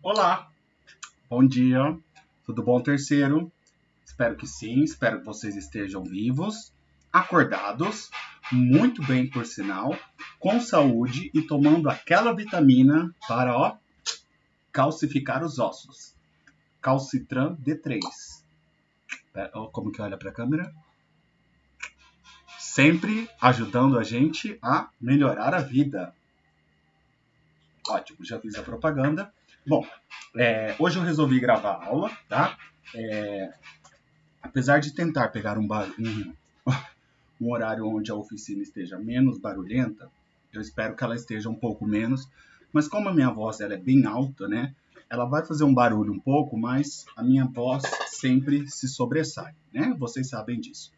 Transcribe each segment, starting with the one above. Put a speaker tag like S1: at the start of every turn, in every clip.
S1: Olá, bom dia, tudo bom, terceiro? Espero que sim, espero que vocês estejam vivos, acordados, muito bem por sinal, com saúde e tomando aquela vitamina para, calcificar os ossos. Calcitran D3. Como que olha para a câmera? Sempre ajudando a gente a melhorar a vida. Ótimo, já fiz a propaganda. Bom, hoje eu resolvi gravar a aula, tá? Apesar de tentar pegar um horário onde a oficina esteja menos barulhenta, eu espero que ela esteja um pouco menos, mas como a minha voz ela é bem alta, né? Ela vai fazer um barulho um pouco, mas a minha voz sempre se sobressai, né? Vocês sabem disso.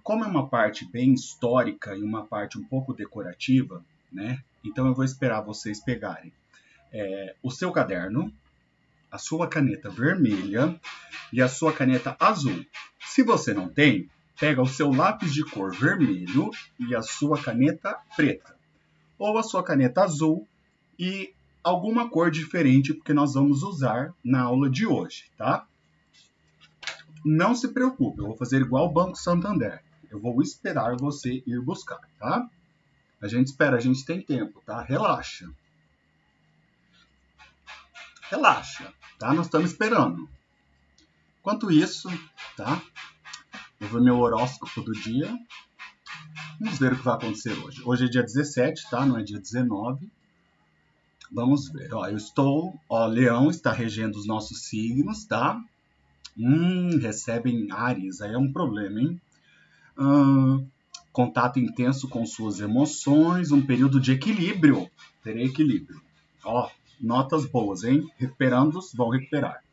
S1: Como é uma parte bem histórica e uma parte um pouco decorativa, né? Então eu vou esperar vocês pegarem o seu caderno, a sua caneta vermelha e a sua caneta azul. Se você não tem, pega o seu lápis de cor vermelho e a sua caneta preta. Ou a sua caneta azul e alguma cor diferente, porque nós vamos usar na aula de hoje, tá? Não se preocupe, eu vou fazer igual o Banco Santander. Eu vou esperar você ir buscar, tá? A gente espera, a gente tem tempo, tá? Relaxa. Relaxa, tá? Nós estamos esperando. Enquanto isso, tá? Eu vou ver meu horóscopo do dia. Vamos ver o que vai acontecer hoje. Hoje é dia 17, tá? Não é dia 19. Vamos ver. Ó, eu estou... Ó, Leão está regendo os nossos signos, tá? Recebem Áries. Aí é um problema, hein? Contato intenso com suas emoções. Um período de equilíbrio. Terei equilíbrio. Ó, notas boas, hein? Recuperandos, vão recuperar.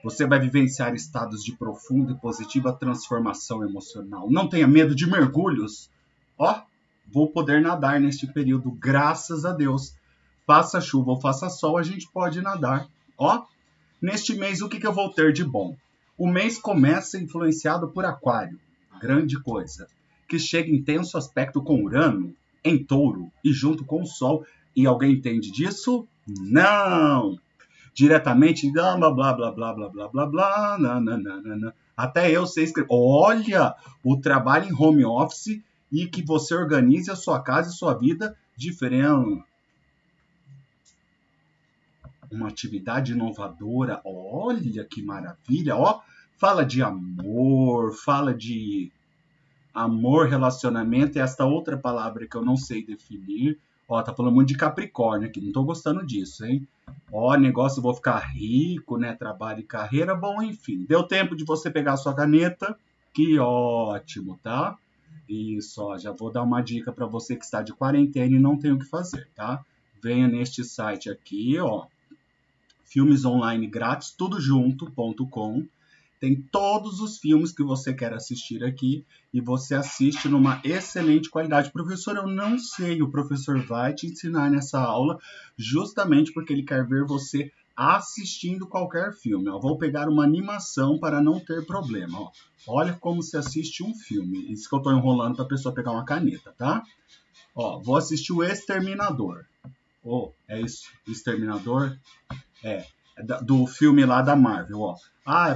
S1: Você vai vivenciar estados de profunda e positiva transformação emocional. Não tenha medo de mergulhos. Vou poder nadar neste período, graças a Deus. Faça chuva ou faça sol, a gente pode nadar. Neste mês, o que eu vou ter de bom? O mês começa influenciado por Aquário. Grande coisa. Que chega em tenso aspecto com Urano, em Touro e junto com o Sol. E alguém entende disso? Não! Diretamente, blá, blá, blá, blá, blá, blá, blá, blá, blá, nananana. Até eu sei escrever. Olha, o trabalho em home office e que você organize a sua casa e sua vida diferente. Uma atividade inovadora. Olha que maravilha. Fala de amor, relacionamento, e esta outra palavra que eu não sei definir. Tá falando muito de Capricórnio aqui, não tô gostando disso, hein? Negócio, eu vou ficar rico, né? Trabalho e carreira, bom, enfim. Deu tempo de você pegar a sua caneta, que ótimo, tá? Isso, já vou dar uma dica para você que está de quarentena e não tem o que fazer, tá? Venha neste site aqui, filmes online grátis, tudojunto.com. Tem todos os filmes que você quer assistir aqui e você assiste numa excelente qualidade. Professor, eu não sei, o professor vai te ensinar nessa aula justamente porque ele quer ver você assistindo qualquer filme. Vou pegar uma animação para não ter problema. Olha como se assiste um filme. Isso que eu estou enrolando para a pessoa pegar uma caneta, tá? Vou assistir o Exterminador. É isso? Exterminador? Do filme lá da Marvel,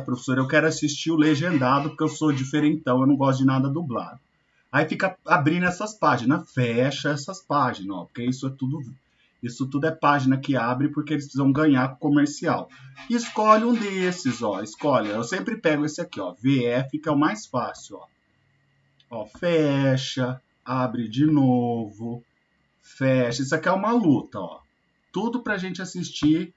S1: professor, eu quero assistir o legendado porque eu sou diferentão, eu não gosto de nada dublado. Aí fica abrindo essas páginas, fecha essas páginas, porque isso tudo é página que abre porque eles precisam ganhar com comercial. Escolhe um desses, escolhe. Eu sempre pego esse aqui, VF, que é o mais fácil, fecha, abre de novo, fecha. Isso aqui é uma luta, Tudo pra gente assistir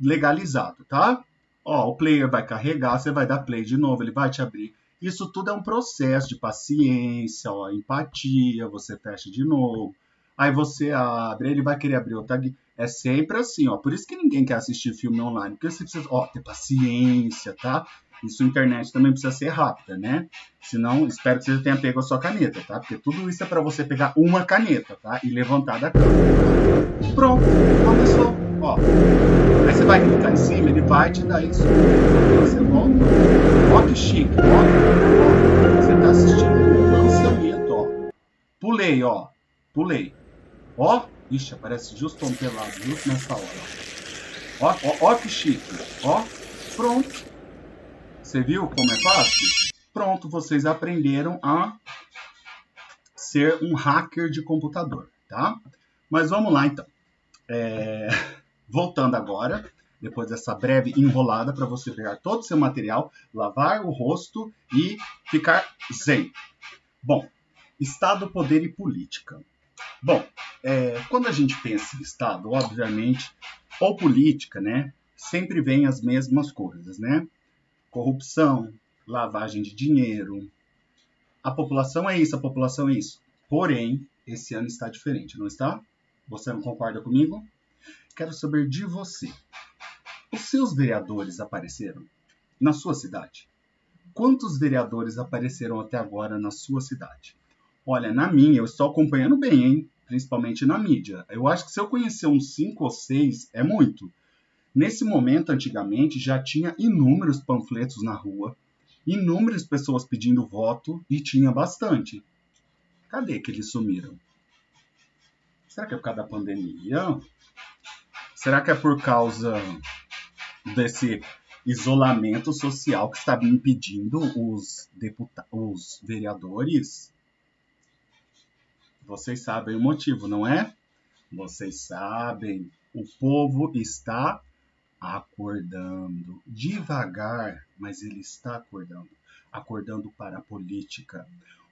S1: legalizado, tá? O player vai carregar, você vai dar play de novo, ele vai te abrir. Isso tudo é um processo de paciência, empatia, você fecha de novo. Aí você abre, ele vai querer abrir outra. É sempre assim, Por isso que ninguém quer assistir filme online, porque você precisa, ter paciência, tá? Isso, a internet também precisa ser rápida, né? Senão, espero que você tenha pego a sua caneta, tá? Porque tudo isso é para você pegar uma caneta, tá? E levantar da cama. Pronto, começou, Aí você vai clicar em cima, ele vai te dar isso. Você volta. Que chique, Você tá assistindo um lançamento, Pulei, Pulei. Ixi, aparece justo um pelado, justo nessa hora, Ó, ó, ó que chique. Ó, pronto. Você viu como é fácil? Pronto, vocês aprenderam a ser um hacker de computador, tá? Mas vamos lá então. Voltando agora, depois dessa breve enrolada para você pegar todo o seu material, lavar o rosto e ficar zen. Bom, Estado, poder e política. Bom, quando a gente pensa em Estado, obviamente, ou política, né, sempre vem as mesmas coisas, né? Corrupção, lavagem de dinheiro. A população é isso, a população é isso. Porém, esse ano está diferente, não está? Você não concorda comigo? Quero saber de você. Os seus vereadores apareceram na sua cidade? Quantos vereadores apareceram até agora na sua cidade? Olha, na minha, eu estou acompanhando bem, hein? Principalmente na mídia. Eu acho que se eu conhecer uns 5 ou 6, é muito. Nesse momento, antigamente, já tinha inúmeros panfletos na rua, inúmeras pessoas pedindo voto e tinha bastante. Cadê que eles sumiram? Será que é por causa da pandemia? Será que é por causa desse isolamento social que está impedindo os vereadores? Vocês sabem o motivo, não é? Vocês sabem. O povo está acordando. Devagar, mas ele está acordando. Acordando para a política.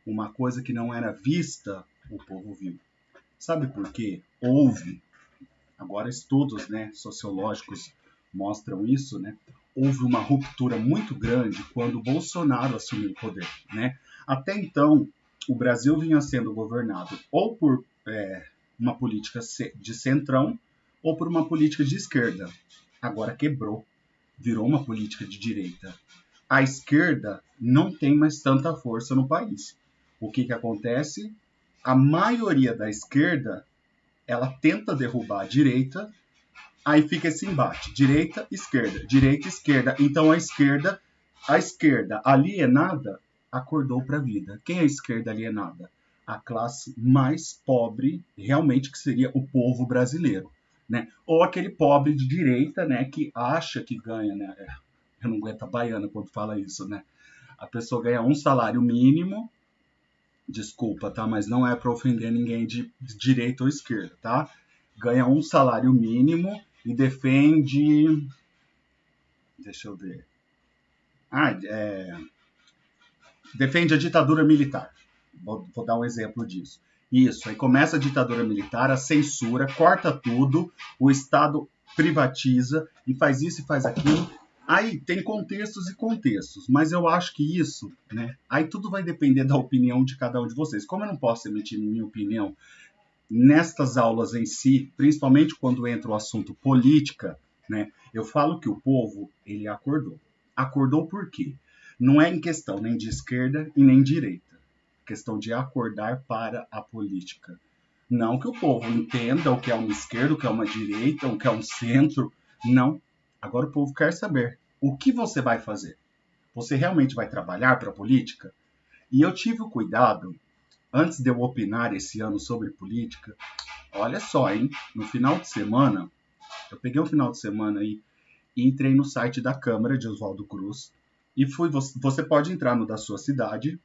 S1: Uma coisa que não era vista, o povo viu. Sabe por quê? Houve, agora estudos, né, sociológicos mostram isso, né? Houve uma ruptura muito grande quando Bolsonaro assumiu o poder, né? Até então, o Brasil vinha sendo governado ou por uma política de centrão ou por uma política de esquerda. Agora quebrou, virou uma política de direita. A esquerda não tem mais tanta força no país. O que acontece? A maioria da esquerda, ela tenta derrubar a direita, aí fica esse embate, direita, esquerda. Então a esquerda alienada, acordou para a vida. Quem é a esquerda alienada? A classe mais pobre, realmente, que seria o povo brasileiro, né? Ou aquele pobre de direita, né, que acha que ganha, né? Eu não aguento a baiana quando fala isso, né? A pessoa ganha um salário mínimo, desculpa, tá? Mas não é para ofender ninguém de direita ou esquerda, tá? Ganha um salário mínimo e defende. Deixa eu ver. Defende a ditadura militar. Vou dar um exemplo disso. Isso, aí começa a ditadura militar, a censura, corta tudo, o Estado privatiza e faz isso e faz aquilo. Aí tem contextos e contextos, mas eu acho que isso, né? Aí tudo vai depender da opinião de cada um de vocês. Como eu não posso emitir minha opinião nestas aulas em si, principalmente quando entra o assunto política, né? Eu falo que o povo, ele acordou. Acordou por quê? Não é em questão nem de esquerda e nem de direita. Questão de acordar para a política. Não que o povo entenda o que é uma esquerda, o que é uma direita, o que é um centro. Não. Agora o povo quer saber o que você vai fazer. Você realmente vai trabalhar para a política? E eu tive o cuidado, antes de eu opinar esse ano sobre política, olha só, hein? No final de semana, eu peguei um final de semana aí e entrei no site da Câmara de Oswaldo Cruz e você pode entrar no da sua cidade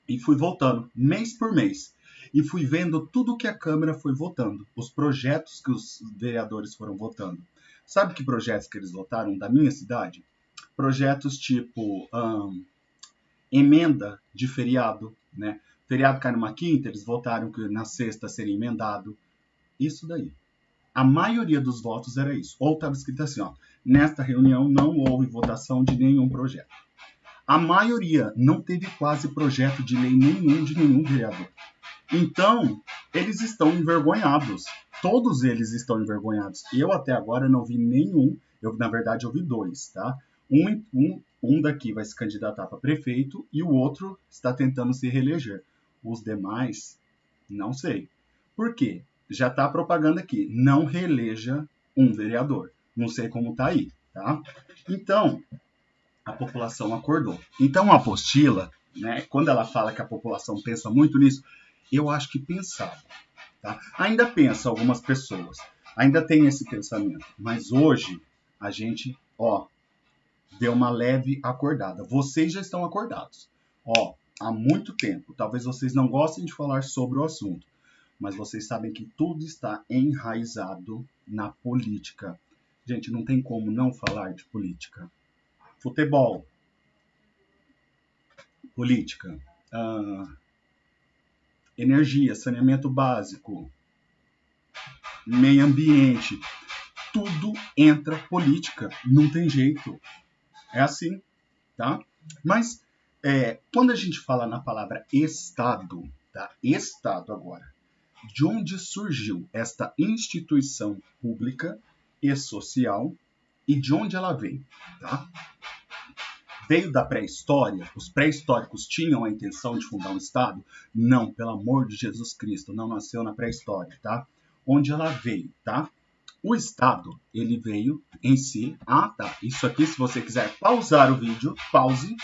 S1: e fui votando mês por mês. E fui vendo tudo que a Câmara foi votando, os projetos que os vereadores foram votando. Sabe que projetos que eles votaram da minha cidade? Projetos tipo emenda de feriado, né? Feriado cai numa quinta, eles votaram que na sexta seria emendado. Isso daí. A maioria dos votos era isso. Ou estava escrito assim, ó, nesta reunião não houve votação de nenhum projeto. A maioria não teve quase projeto de lei nenhum de nenhum vereador. Então, eles estão envergonhados. Todos eles estão envergonhados. Eu até agora não vi nenhum. Na verdade, eu vi dois, tá? Um daqui vai se candidatar para prefeito e o outro está tentando se reeleger. Os demais, não sei. Por quê? Já está a propaganda aqui. Não reeleja um vereador. Não sei como está aí, tá? Então, a população acordou. Então, a apostila, né, quando ela fala que a população pensa muito nisso, eu acho que pensava. Tá? Ainda pensa algumas pessoas. Ainda tem esse pensamento, mas hoje a gente, deu uma leve acordada. Vocês já estão acordados. Há muito tempo. Talvez vocês não gostem de falar sobre o assunto, mas vocês sabem que tudo está enraizado na política. Gente, não tem como não falar de política. Futebol, política, energia, saneamento básico, meio ambiente, tudo entra política, não tem jeito. É assim, tá? Mas quando a gente fala na palavra Estado, tá? Estado agora, de onde surgiu esta instituição pública e social e de onde ela veio, tá? Veio da pré-história? Os pré-históricos tinham a intenção de fundar um Estado? Não, pelo amor de Jesus Cristo, não nasceu na pré-história, tá? Onde ela veio, tá? O Estado, ele veio em si... Isso aqui, se você quiser pausar o vídeo, pause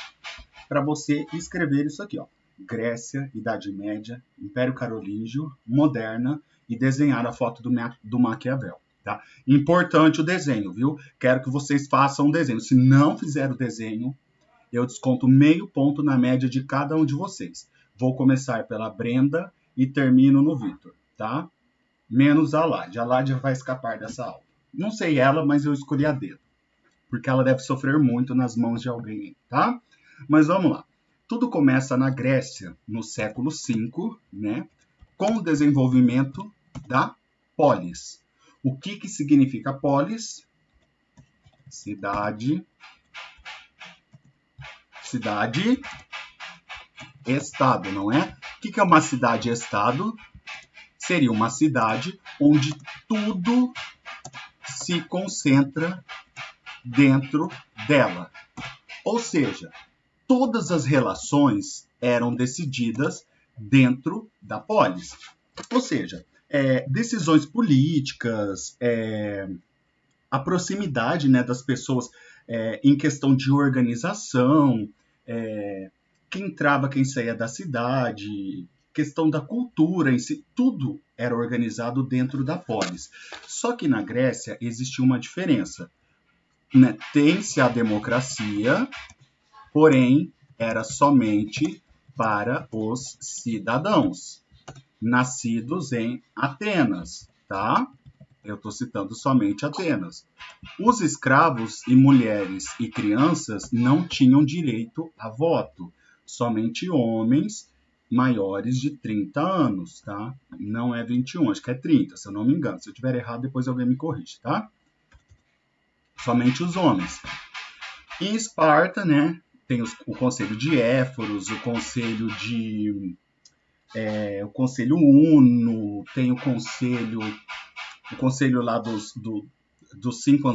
S1: para você escrever isso aqui, Grécia, Idade Média, Império Carolíngio, Moderna e desenhar a foto do Maquiavel, tá? Importante o desenho, viu? Quero que vocês façam um desenho. Se não fizer o desenho, eu desconto meio ponto na média de cada um de vocês. Vou começar pela Brenda e termino no Vitor, tá? Menos a Lade. A Lade vai escapar dessa aula. Não sei ela, mas eu escolhi a dedo. Porque ela deve sofrer muito nas mãos de alguém, tá? Mas vamos lá. Tudo começa na Grécia, no século V, né? Com o desenvolvimento da polis. O que significa polis? Cidade, estado, não é? O que é uma cidade-estado? Seria uma cidade onde tudo se concentra dentro dela. Ou seja, todas as relações eram decididas dentro da polis. Ou seja, decisões políticas, a proximidade, né, das pessoas em questão de organização, quem entrava, quem saía da cidade, questão da cultura em si, tudo era organizado dentro da polis. Só que na Grécia existia uma diferença, né? Tem-se a democracia, porém era somente para os cidadãos nascidos em Atenas, tá? Eu estou citando somente Atenas. Os escravos e mulheres e crianças não tinham direito a voto, somente homens maiores de 30 anos, tá? Não é 21, acho que é 30, se eu não me engano. Se eu tiver errado, depois alguém me corrige, tá? Somente os homens. Em Esparta, né, tem o Conselho de Éforos, o Conselho Uno, tem o conselho lá dos 5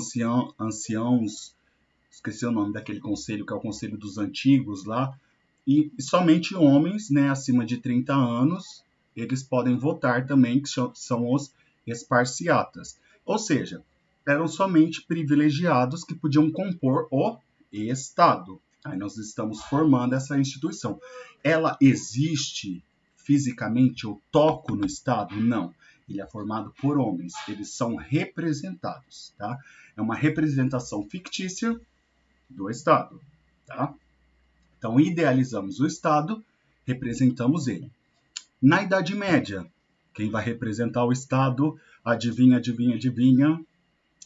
S1: anciãos, esqueci o nome daquele conselho, que é o Conselho dos Antigos lá, e somente homens, né, acima de 30 anos, eles podem votar também, que são os esparciatas. Ou seja, eram somente privilegiados que podiam compor o Estado. Aí nós estamos formando essa instituição. Ela existe fisicamente? Eu toco no Estado? Não. Ele é formado por homens. Eles são representados, tá? É uma representação fictícia do Estado, tá? Então, idealizamos o Estado, representamos ele. Na Idade Média, quem vai representar o Estado? Adivinha, adivinha, adivinha.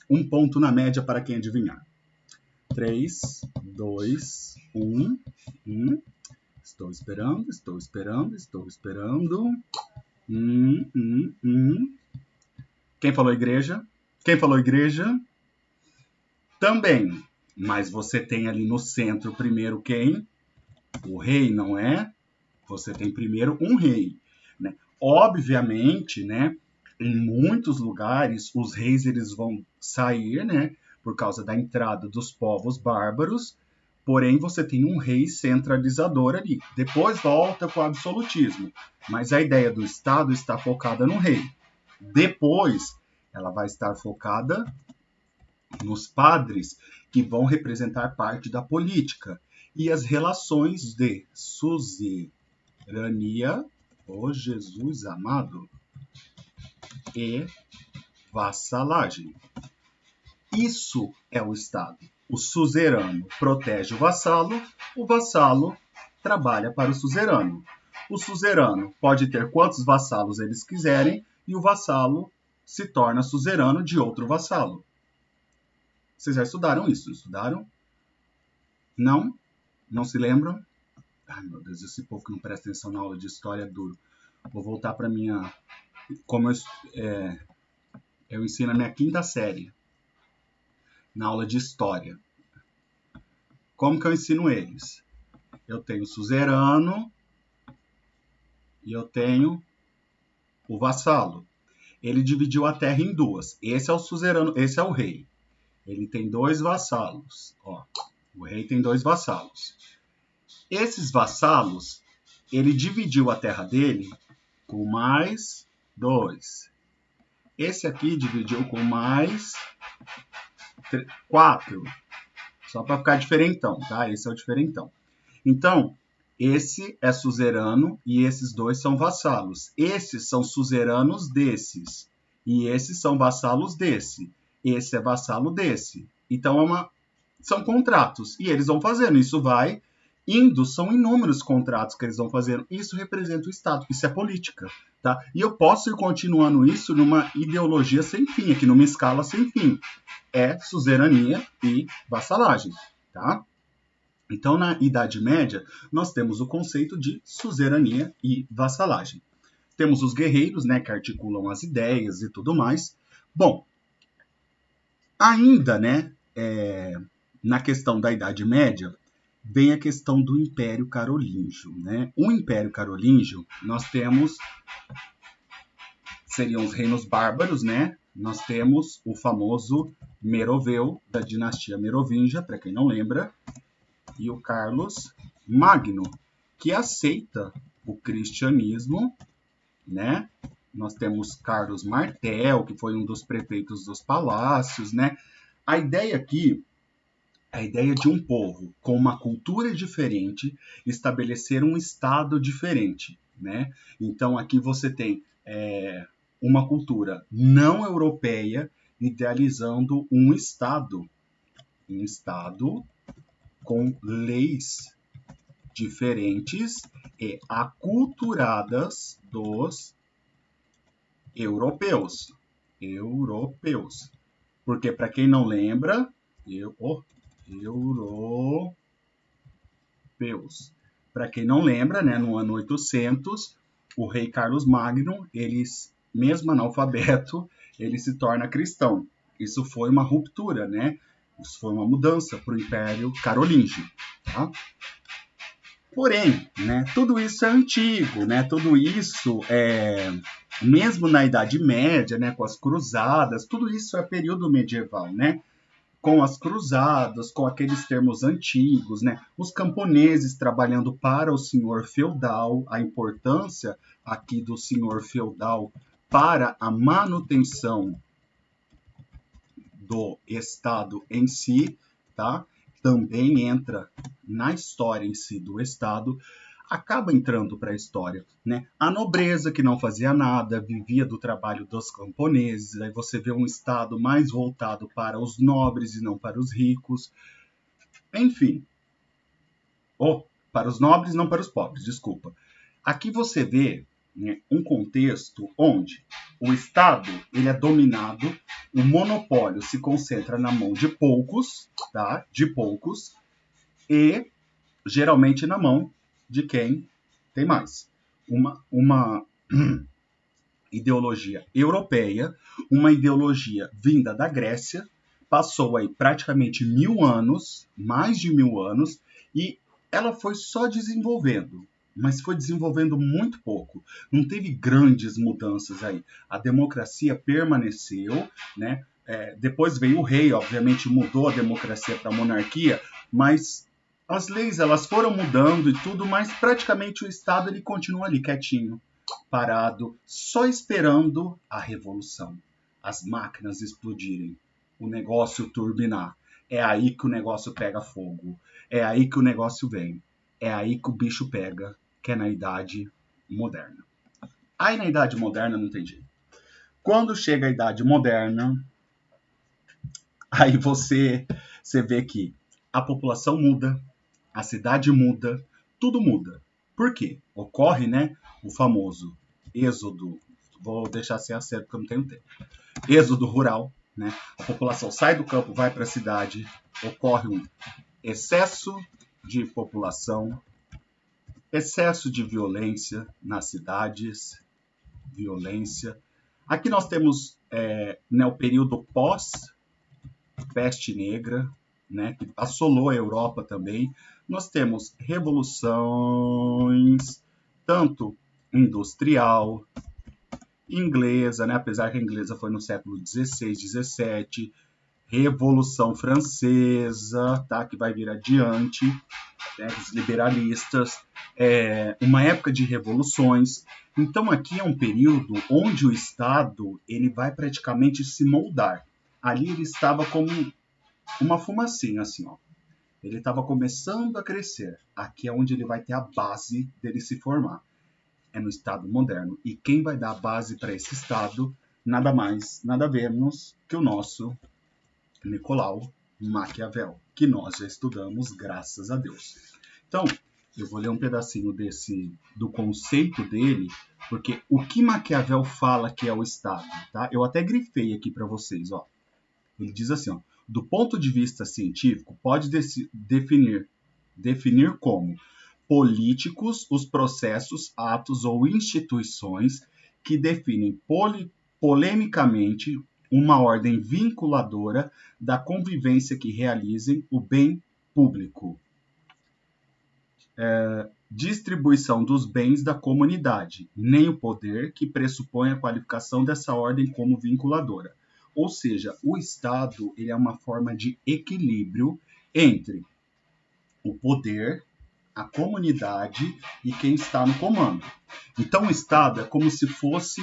S1: Um ponto na média para quem adivinhar. 3, 2, 1. Estou esperando. Quem falou igreja? Também. Mas você tem ali no centro primeiro quem? O rei, não é? Você tem primeiro um rei, né? Obviamente, né, em muitos lugares os reis eles vão sair, né, por causa da entrada dos povos bárbaros, porém você tem um rei centralizador ali. Depois volta para o absolutismo, mas a ideia do Estado está focada no rei. Depois ela vai estar focada nos padres, que vão representar parte da política, e as relações de suzerania, Jesus amado, e vassalagem. Isso é o Estado. O suzerano protege o vassalo trabalha para o suzerano. O suzerano pode ter quantos vassalos eles quiserem e o vassalo se torna suzerano de outro vassalo. Vocês já estudaram isso? Estudaram? Não? Não se lembram? Ai, meu Deus, esse povo que não presta atenção na aula de história é duro. Vou voltar para minha... Como eu ensino a minha 5ª série na aula de história. Como que eu ensino eles? Eu tenho o suzerano e eu tenho o vassalo. Ele dividiu a terra em duas. Esse é o suzerano, esse é o rei. Ele tem 2 vassalos. Ó, o rei tem 2 vassalos. Esses vassalos, ele dividiu a terra dele com mais 2. Esse aqui dividiu com mais 4. Só para ficar diferentão, tá? Esse é o diferentão. Então, esse é suzerano e esses 2 são vassalos. Esses são suzeranos desses. E esses são vassalos desse. Esse é vassalo desse. Então, são contratos. E eles vão fazendo. Isso vai indo. São inúmeros contratos que eles vão fazendo. Isso representa o Estado. Isso é política. Tá? E eu posso ir continuando isso numa ideologia sem fim. Aqui numa escala sem fim. É suzerania e vassalagem. Tá? Então, na Idade Média, nós temos o conceito de suzerania e vassalagem. Temos os guerreiros, né, que articulam as ideias e tudo mais. Bom, ainda, né, na questão da Idade Média, vem a questão do Império Carolíngio, né? O Império Carolíngio, nós temos, seriam os reinos bárbaros, né? Nós temos o famoso Meroveu, da dinastia Merovingia, para quem não lembra, e o Carlos Magno, que aceita o cristianismo, né? Nós temos Carlos Martel, que foi um dos prefeitos dos palácios, né? A ideia aqui, a ideia de um povo com uma cultura diferente estabelecer um Estado diferente, né? Então aqui você tem uma cultura não europeia idealizando um Estado com leis diferentes e aculturadas dos europeus. Porque, para quem não lembra, europeus. Para quem não lembra, né, no ano 800, o rei Carlos Magno, mesmo analfabeto, ele se torna cristão. Isso foi uma ruptura, né? Isso foi uma mudança para o Império Carolíngio. Tá? Porém, né, tudo isso é antigo, né? Tudo isso mesmo na Idade Média, né, com as cruzadas, tudo isso é período medieval, né? Com as cruzadas, com aqueles termos antigos, né? Os camponeses trabalhando para o senhor feudal, a importância aqui do senhor feudal para a manutenção do Estado em si, tá? Também entra na história em si do Estado, acaba entrando para a história, né? A nobreza que não fazia nada, vivia do trabalho dos camponeses, aí você vê um Estado mais voltado para os nobres e não para os ricos, enfim. Para os nobres, não para os pobres, desculpa. Aqui você vê, né, um contexto onde o Estado ele é dominado, o monopólio se concentra na mão de poucos, tá? De poucos, e geralmente na mão de quem tem mais. Uma ideologia europeia, uma ideologia vinda da Grécia, passou aí praticamente 1000 anos, mais de 1000 anos, e ela foi só desenvolvendo, mas foi desenvolvendo muito pouco. Não teve grandes mudanças aí. A democracia permaneceu, né? Depois veio o rei, obviamente mudou a democracia para a monarquia, mas as leis elas foram mudando e tudo, mas praticamente o Estado ele continua ali quietinho, parado, só esperando a revolução, as máquinas explodirem, o negócio turbinar. É aí que o negócio pega fogo, é aí que o negócio vem, é aí que o bicho pega, que é na Idade Moderna. Aí na Idade Moderna não tem jeito. Quando chega a Idade Moderna, aí você vê que a população muda, a cidade muda, tudo muda. Por quê? Ocorre, né, o famoso êxodo, vou deixar sem acerto porque eu não tenho tempo, êxodo rural, né? A população sai do campo, vai para a cidade, ocorre um excesso de população, excesso de violência nas cidades, violência. Aqui nós temos né, o período pós-peste negra, né, que assolou a Europa também. Nós temos revoluções, tanto industrial, inglesa, né, apesar que a inglesa foi no século XVI, XVII, Revolução Francesa, tá, que vai vir adiante, né, dos liberalistas, uma época de revoluções. Então aqui é um período onde o Estado ele vai praticamente se moldar. Ali ele estava como uma fumacinha, assim, ó. Ele estava começando a crescer. Aqui é onde ele vai ter a base dele se formar. É no Estado moderno. E quem vai dar a base para esse Estado, nada mais, nada menos que o nosso Nicolau Maquiavel, que nós já estudamos, graças a Deus. Então, eu vou ler um pedacinho do conceito dele, porque o que Maquiavel fala que é o Estado, tá? Eu até grifei aqui para vocês, ó. Ele diz assim, ó, do ponto de vista científico, pode definir como políticos os processos, atos ou instituições que definem polemicamente uma ordem vinculadora da convivência que realizem o bem público. Distribuição dos bens da comunidade, nem o poder que pressupõe a qualificação dessa ordem como vinculadora. Ou seja, o Estado ele é uma forma de equilíbrio entre o poder, a comunidade e quem está no comando. Então, o Estado é como se fosse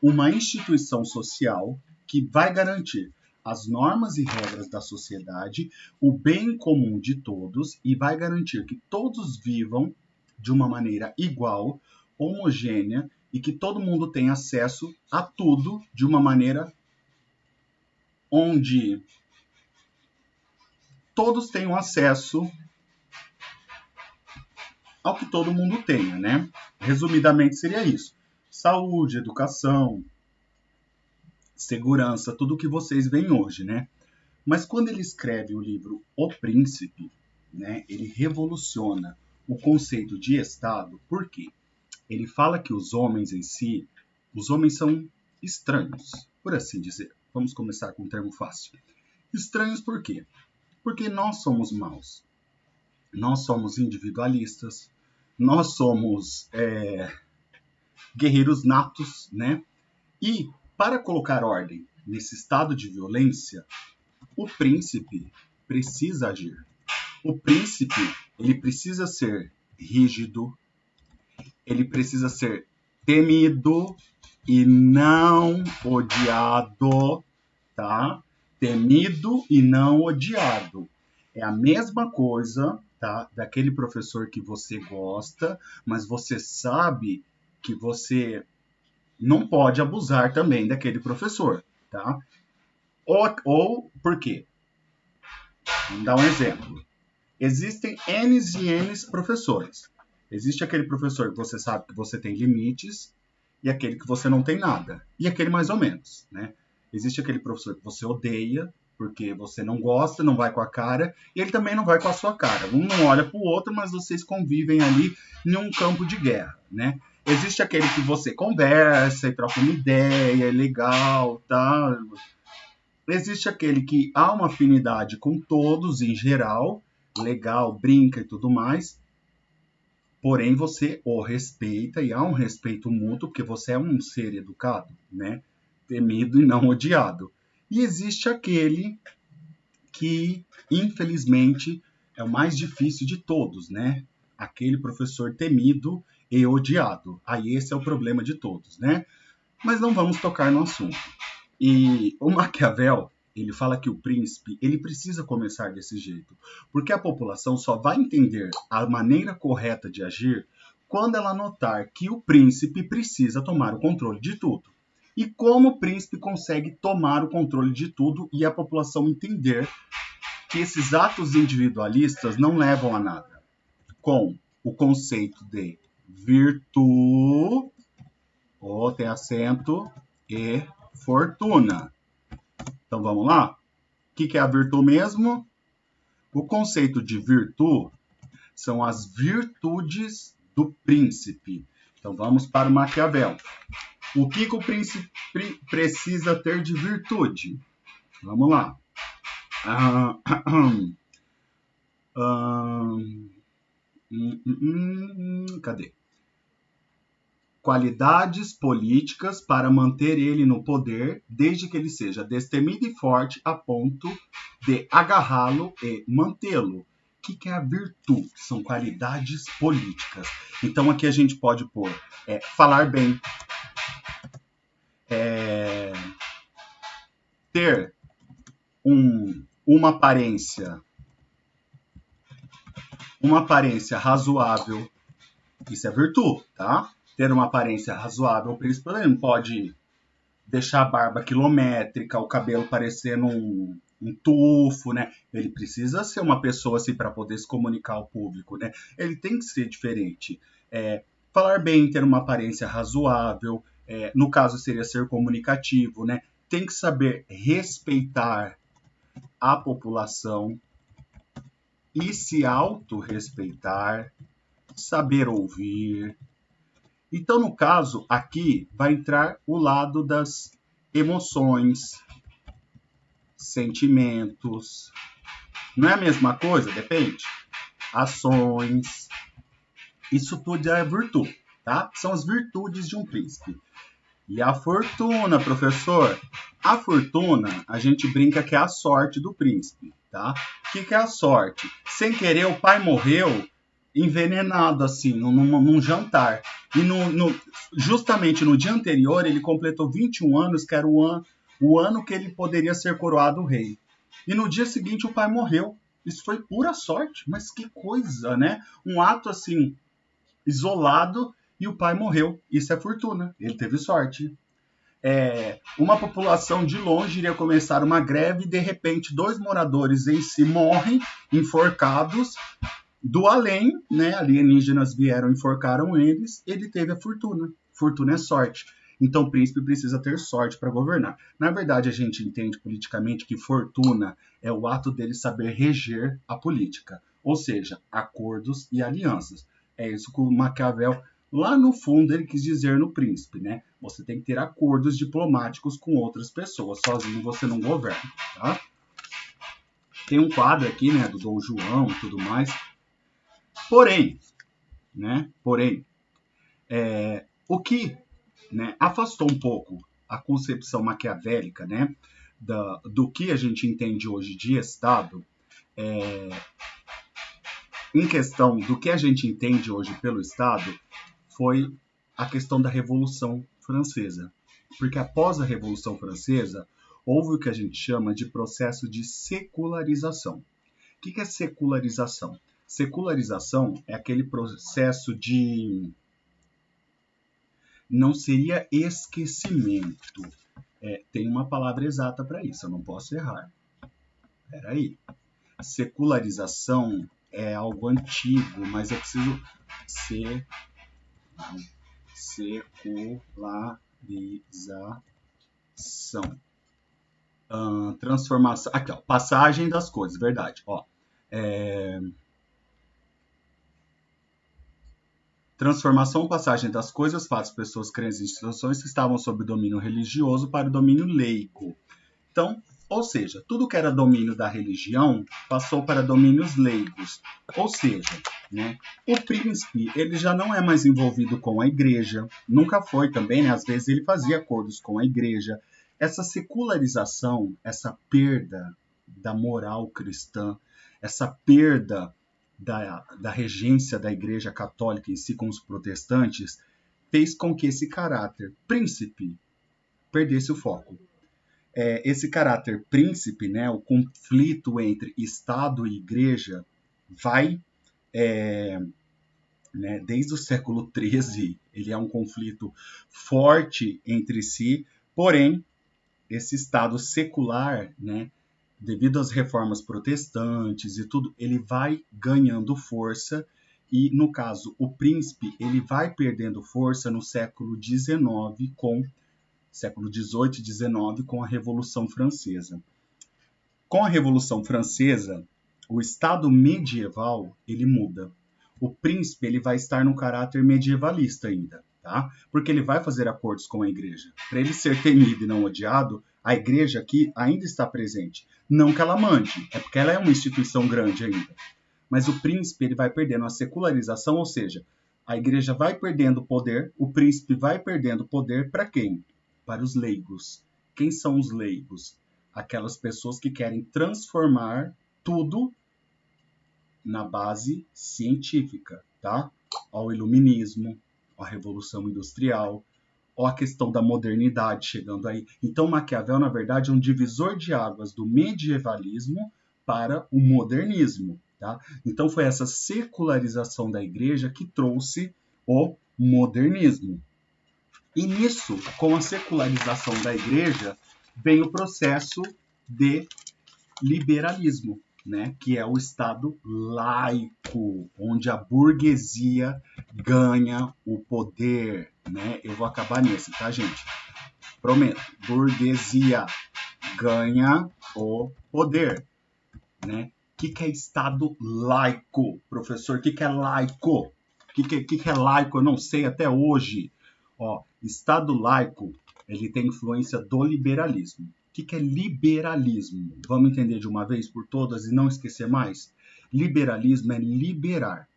S1: uma instituição social que vai garantir as normas e regras da sociedade, o bem comum de todos e vai garantir que todos vivam de uma maneira igual, homogênea e que todo mundo tenha acesso a tudo de uma maneira onde todos tenham acesso ao que todo mundo tenha, né? Resumidamente seria isso. Saúde, educação, segurança, tudo o que vocês veem hoje, né? Mas quando ele escreve o livro O Príncipe, né, ele revoluciona o conceito de Estado. Por quê? Ele fala que os homens em si, os homens são estranhos, por assim dizer. Vamos começar com um termo fácil. Estranhos por quê? Porque nós somos maus. Nós somos individualistas. Nós somos guerreiros natos, né? E para colocar ordem nesse estado de violência, o príncipe precisa agir. O príncipe, ele precisa ser rígido, ele precisa ser temido e não odiado, tá? Temido e não odiado. É a mesma coisa, tá? Daquele professor que você gosta, mas você sabe que você não pode abusar também daquele professor, tá? Ou por quê? Vamos dar um exemplo. Existem N e N professores. Existe aquele professor que você sabe que você tem limites e aquele que você não tem nada. E aquele mais ou menos, né? Existe aquele professor que você odeia porque você não gosta, não vai com a cara, e ele também não vai com a sua cara. Um não olha para o outro, mas vocês convivem ali em um campo de guerra, né? Existe aquele que você conversa e troca uma ideia, é legal, tá? Existe aquele que há uma afinidade com todos em geral, legal, brinca e tudo mais, porém você o respeita e há um respeito mútuo, porque você é um ser educado, né? Temido e não odiado. E existe aquele que, infelizmente, é o mais difícil de todos, né? Aquele professor temido e odiado. Aí esse é o problema de todos, né? Mas não vamos tocar no assunto. E o Maquiavel, ele fala que o príncipe, ele precisa começar desse jeito, porque a população só vai entender a maneira correta de agir quando ela notar que o príncipe precisa tomar o controle de tudo. e como o príncipe consegue tomar o controle de tudo e a população entender que esses atos individualistas não levam a nada, com o conceito de virtude, tem acento, e fortuna. Então vamos lá? O que é a virtude mesmo? O conceito de virtude são as virtudes do príncipe. Então vamos para o Maquiavel. O que o príncipe precisa ter de virtude? Vamos lá. Cadê? Qualidades políticas para manter ele no poder, desde que ele seja destemido e forte a ponto de agarrá-lo e mantê-lo. O que é a virtude? São qualidades políticas. Então aqui a gente pode pôr falar bem, ter uma aparência razoável. Isso é virtude, tá? Ter uma aparência razoável. O príncipe não pode deixar a barba quilométrica, o cabelo parecendo um tufo, né? Ele precisa ser uma pessoa assim para poder se comunicar ao público, né? Ele tem que ser diferente. Falar bem, ter uma aparência razoável, no caso seria ser comunicativo, né? Tem que saber respeitar a população e se autorrespeitar, saber ouvir. Então, no caso, aqui vai entrar o lado das emoções, sentimentos. Não é a mesma coisa? Depende. Ações. Isso tudo é virtude, tá? São as virtudes de um príncipe. E a fortuna, professor? A fortuna, a gente brinca que é a sorte do príncipe, tá? O que é a sorte? Sem querer, o pai morreu envenenado, assim, num jantar. E justamente no dia anterior, ele completou 21 anos, que era o ano que ele poderia ser coroado rei. E no dia seguinte, o pai morreu. Isso foi pura sorte, mas que coisa, né? Um ato, assim, isolado, e o pai morreu. Isso é fortuna. Ele teve sorte. Uma população de longe iria começar uma greve e, de repente, 2 moradores em si morrem, enforcados. Do além, né, alienígenas vieram e enforcaram eles, ele teve a fortuna. Fortuna é sorte. Então o príncipe precisa ter sorte para governar. Na verdade, a gente entende politicamente que fortuna é o ato dele saber reger a política, ou seja, acordos e alianças. É isso que o Maquiavel, lá no fundo, ele quis dizer no príncipe, né? Você tem que ter acordos diplomáticos com outras pessoas, sozinho você não governa, tá? Tem um quadro aqui, né, do Dom João e tudo mais. Porém, o que, né, afastou um pouco a concepção maquiavélica, né, do que a gente entende hoje de Estado, em questão do que a gente entende hoje pelo Estado, foi a questão da Revolução Francesa. Porque após a Revolução Francesa, houve o que a gente chama de processo de secularização. O que é secularização? Secularização é aquele processo de... Não seria esquecimento. Tem uma palavra exata para isso, eu não posso errar. Espera aí. Secularização é algo antigo, mas eu preciso secularização. Transformação. Aqui, ó, passagem das coisas, verdade. Ó, transformação ou passagem das coisas, fatos, pessoas, crenças e instituições que estavam sob domínio religioso para o domínio laico. Então, ou seja, tudo que era domínio da religião passou para domínios laicos. Ou seja, né, o príncipe ele já não é mais envolvido com a igreja, nunca foi também, né, às vezes ele fazia acordos com a igreja. Essa secularização, essa perda da moral cristã, essa perda da regência da Igreja Católica em si com os protestantes, fez com que esse caráter príncipe perdesse o foco. Esse caráter príncipe, né, o conflito entre Estado e Igreja, vai, desde o século XIII, ele é um conflito forte entre si, Porém, esse Estado secular, né, devido às reformas protestantes e tudo, ele vai ganhando força e, no caso, o príncipe, ele vai perdendo força no século XIX século XVIII e XIX com a Revolução Francesa. Com a Revolução Francesa, o Estado medieval, ele muda. O príncipe, ele vai estar no caráter medievalista ainda, tá? Porque ele vai fazer acordos com a igreja. Para ele ser temido e não odiado, a igreja aqui ainda está presente. Não que ela mande, é porque ela é uma instituição grande ainda. Mas o príncipe, ele vai perdendo a secularização, ou seja, a igreja vai perdendo poder, o príncipe vai perdendo poder para quem? Para os leigos. Quem são os leigos? Aquelas pessoas que querem transformar tudo na base científica, tá? Ao iluminismo, à Revolução Industrial, ou a questão da modernidade chegando aí. Então, Maquiavel, na verdade, é um divisor de águas do medievalismo para o modernismo, tá? Então, foi essa secularização da igreja que trouxe o modernismo. E nisso, com a secularização da igreja, vem o processo de liberalismo, né? Que é o Estado laico, onde a burguesia ganha o poder, né? Eu vou acabar nesse, tá, gente? Prometo. Burguesia ganha o poder, né? O que é Estado laico? Professor, o que é laico? O que é laico? Eu não sei até hoje. Ó, Estado laico, ele tem influência do liberalismo. O que é liberalismo? Vamos entender de uma vez por todas e não esquecer mais? Liberalismo é liberar.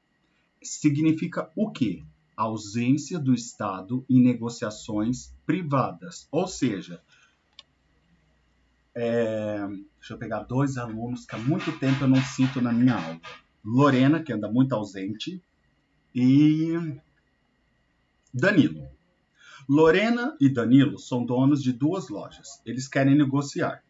S1: Significa o quê? A ausência do Estado em negociações privadas. Ou seja, deixa eu pegar 2 alunos que há muito tempo eu não cito na minha aula. Lorena, que anda muito ausente, e Danilo. Lorena e Danilo são donos de 2 lojas. Eles querem negociar.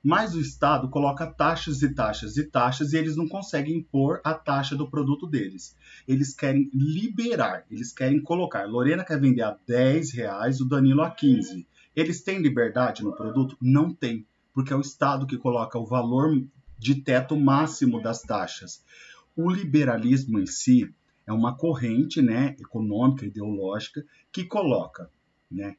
S1: Mas o Estado coloca taxas e taxas e taxas e eles não conseguem impor a taxa do produto deles. Eles querem liberar, eles querem colocar. Lorena quer vender a R$10, o Danilo a 15. Eles têm liberdade no produto? Não tem, porque é o Estado que coloca o valor de teto máximo das taxas. O liberalismo em si é uma corrente, né, econômica, ideológica, que coloca, né,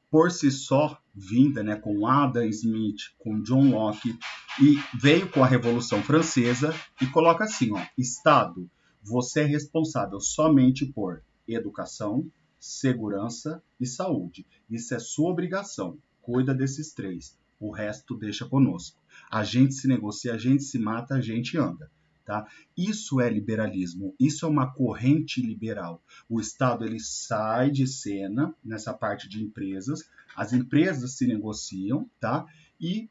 S1: por si só, vinda, né, com Adam Smith, com John Locke, e veio com a Revolução Francesa e coloca assim, ó, Estado, você é responsável somente por educação, segurança e saúde. Isso é sua obrigação. Cuida desses 3. O resto deixa conosco. A gente se negocia, a gente se mata, a gente anda. Tá? Isso é liberalismo, isso é uma corrente liberal. O Estado ele sai de cena nessa parte de empresas, as empresas se negociam, tá? E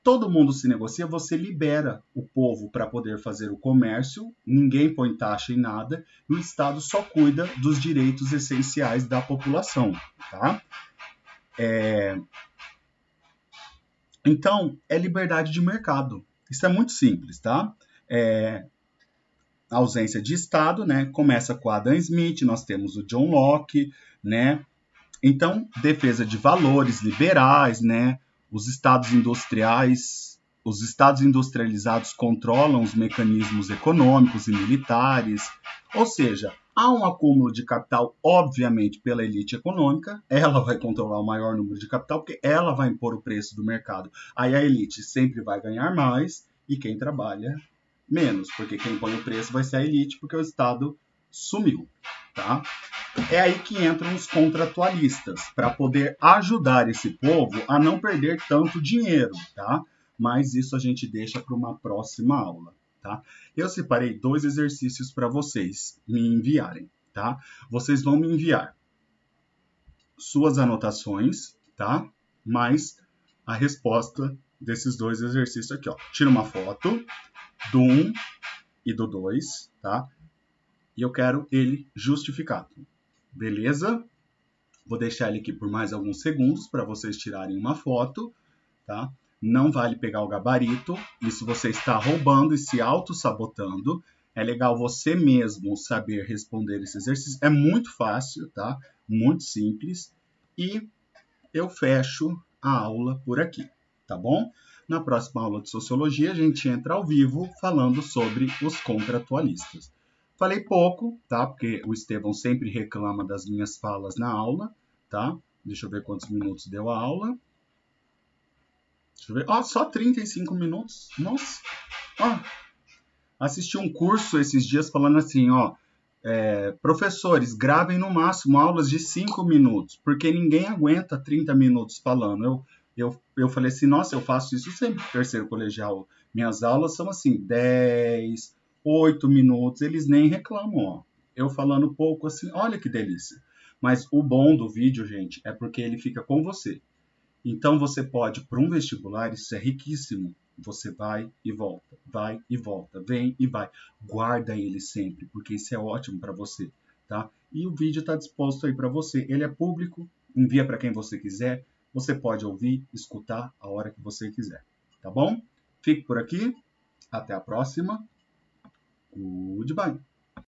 S1: todo mundo se negocia, você libera o povo para poder fazer o comércio, ninguém põe taxa em nada, e o Estado só cuida dos direitos essenciais da população, tá? Então, é liberdade de mercado. Isso é muito simples, tá? A ausência de Estado, né? Começa com Adam Smith, nós temos o John Locke, né? Então, defesa de valores liberais, né? Os estados industrializados controlam os mecanismos econômicos e militares, ou seja, há um acúmulo de capital, obviamente, pela elite econômica, ela vai controlar o maior número de capital, porque ela vai impor o preço do mercado. Aí a elite sempre vai ganhar mais e quem trabalha menos, porque quem põe o preço vai ser a elite, porque o Estado sumiu, tá? É aí que entram os contratualistas, para poder ajudar esse povo a não perder tanto dinheiro, tá? Mas isso a gente deixa para uma próxima aula, tá? Eu separei 2 exercícios para vocês me enviarem, tá? Vocês vão me enviar suas anotações, tá? Mais a resposta desses 2 exercícios aqui, ó. Tira uma foto do 1 e do 2, tá? E eu quero ele justificado. Beleza? Vou deixar ele aqui por mais alguns segundos para vocês tirarem uma foto, tá? Não vale pegar o gabarito, isso você está roubando e se auto-sabotando. É legal você mesmo saber responder esse exercício. É muito fácil, tá? Muito simples. E eu fecho a aula por aqui, tá bom? Na próxima aula de Sociologia, a gente entra ao vivo falando sobre os contratualistas. Falei pouco, tá? Porque o Estevão sempre reclama das minhas falas na aula, tá? Deixa eu ver quantos minutos deu a aula. Deixa eu ver. Ó, só 35 minutos. Nossa. Ó, assisti um curso esses dias falando assim, ó, professores, gravem no máximo aulas de 5 minutos, porque ninguém aguenta 30 minutos falando. Eu falei assim, nossa, eu faço isso sempre no terceiro colegial. Minhas aulas são assim, 10, 8 minutos, eles nem reclamam, ó. Eu falando pouco assim, olha que delícia. Mas o bom do vídeo, gente, é porque ele fica com você. Então você pode, para um vestibular, isso é riquíssimo. Você vai e volta, vem e vai. Guarda ele sempre, porque isso é ótimo para você, tá? E o vídeo está disposto aí para você. Ele é público, envia para quem você quiser. Você pode ouvir, escutar a hora que você quiser, tá bom? Fique por aqui. Até a próxima. Goodbye.